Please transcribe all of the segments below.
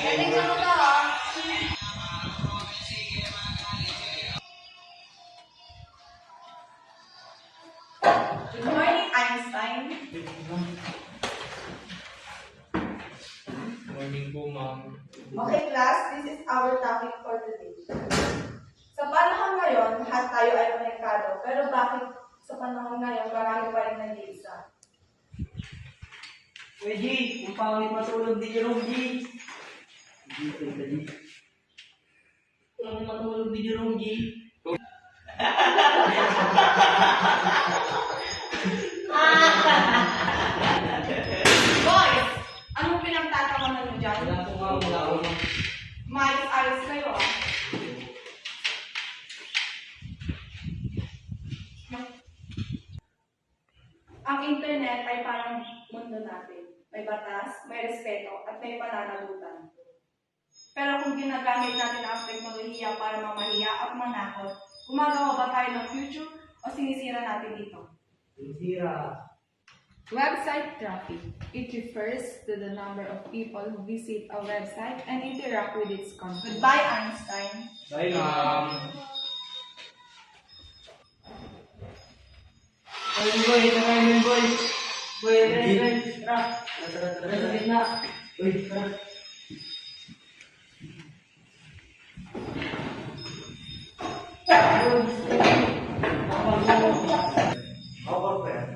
Galing mo na ha. Good morning, Einstein. Morning po, ma'am. Okay, class, this is our topic for today. Sa panahon ngayon, lahat tayo ay konektado. Pero bakit sa panahon ngayon, marami pa rin nag-iisa? Uy, G, kung pangit matulog di Jerome, G. Pangit matulog di Jerome, G. Boys, anong pinagtatawanan nyo dyan? Wala po nga, wala ko. Mais ayos kayo ah. Ang internet ay parang mundo natin. May batas, may respeto, at may pananagutan. Pero kung ginagamit natin ang teknolohiya para mamahiya at manakot, gumagawa ba tayo ng future o sinisira natin ito? Sira. Website traffic. It refers to the number of people who visit a website and interact with its content. Goodbye, Einstein. Bye, Boy, tara, boy. Boy, tara. Tara, sa gitna. Uy, tara. Ako pa yan.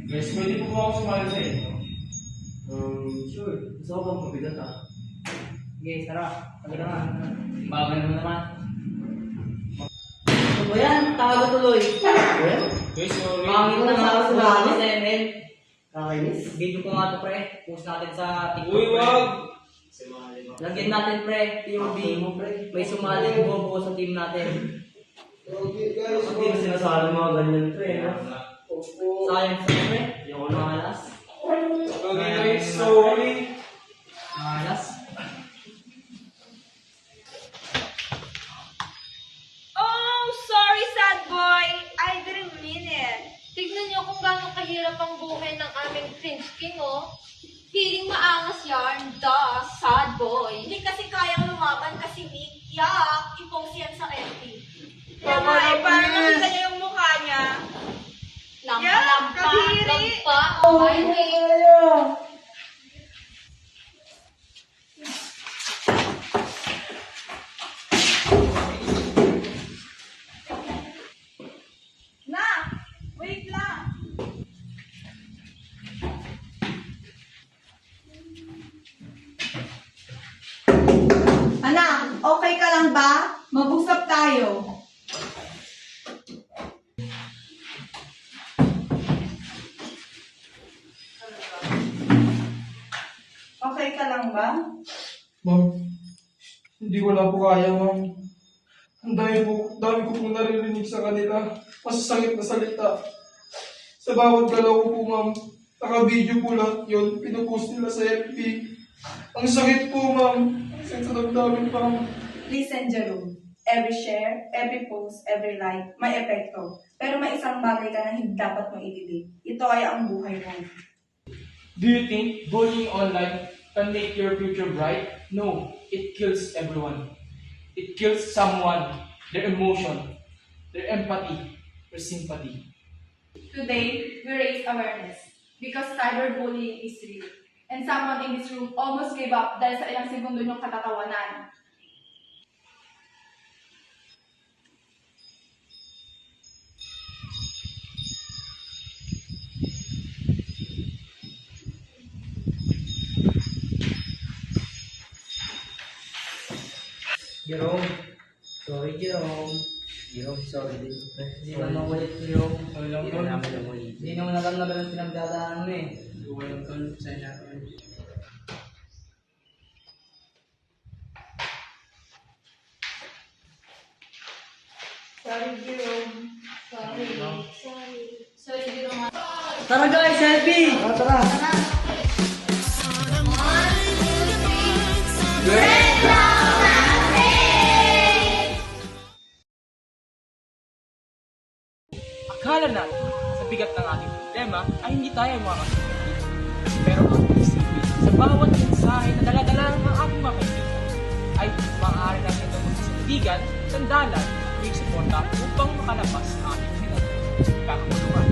Guys, pwede po ba ako sumali sa inyo? Sure. Gusto ko bang mabigat ah? Sige, tara. Tagal na nga. Bagal mo naman. Ano ba yan? Tago tuloy. Well, Guys, sorry. pangit na nga ako sa bago sa ML. Kakainis? Video ko nga to pre. Post natin sa TikTok. Uy, pre. wag! Lagyan natin pre. POV. May sumali buo sa team natin. Hindi na sinasali mga ganyan pre, no? Science na pre. Yung ako nakalas. Okay, guys, sorry. Nakalas. Oh, sorry, sad boy. I didn't mean it. Tignan niyo kung gaano kahirap ang buhay ng aming Prince King, oh. Feeling maangas yan. Duh, sad boy. Hindi kasi kayang lumaban kasi weak. Yak, i-post yan sa FB. Kaya nga, eh, parang nakita niya yung mukha niya. Lampa, lampa. Ay, wait. Na! Wait lang! Anak, okay ka lang ba? Mag-usap tayo. Okay ka lang ba? Ma'am, hindi ko na po kaya, ma'am. Ang dami ko pong naririnig sa kanila. Masasakit na salita. Sa bawat galaw ko po, ma'am, naka-video po lahat yun. Pinupost nila sa FB. Ang sakit po, ma'am. Ang sakit sa damdamin, ma'am. Listen, Jerome. Every share, every post, every like, may epekto. Pero may isang bagay ka na hindi dapat mong i-delete. Ito ay ang buhay mo. Do you think bullying online can make your future bright? No, it kills everyone. It kills someone, their emotion, their empathy, their sympathy. Today, we raise awareness because cyberbullying is real. And someone in this room almost gave up dahil sa ilang segundo niyong katatawanan. Jerome. Sorry, Jerome. Jerome, sorry din. Hindi naman makulit, Jerome. Okay lang, Hindi naman Hindi naman alam na ganun pinagdadaanan mo eh. Okay lang, tol. Sa inyo. Sorry, Jerome. Sorry. Sorry, Jerome. Tara guys, selfie! Tara! Akala natin sa bigat ng ating problema ay hindi tayo makakasusunod. Pero ang isipin, sa bawat mensahe na daladala ng aking mga kaibigan, ay maaari natin ito magsasandigan, sandalan, may suporta upang makalabas sa ating pinagkakamuluan.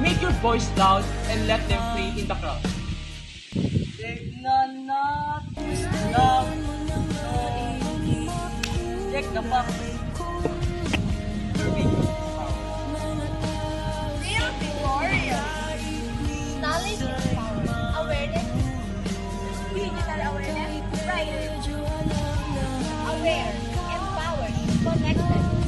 Make your voice loud and let them free in the crowd. Tignan natin lang check the box. Real glorious. Knowledge is power. Awareness. Digital awareness. Right. Aware. Empowered. Connected.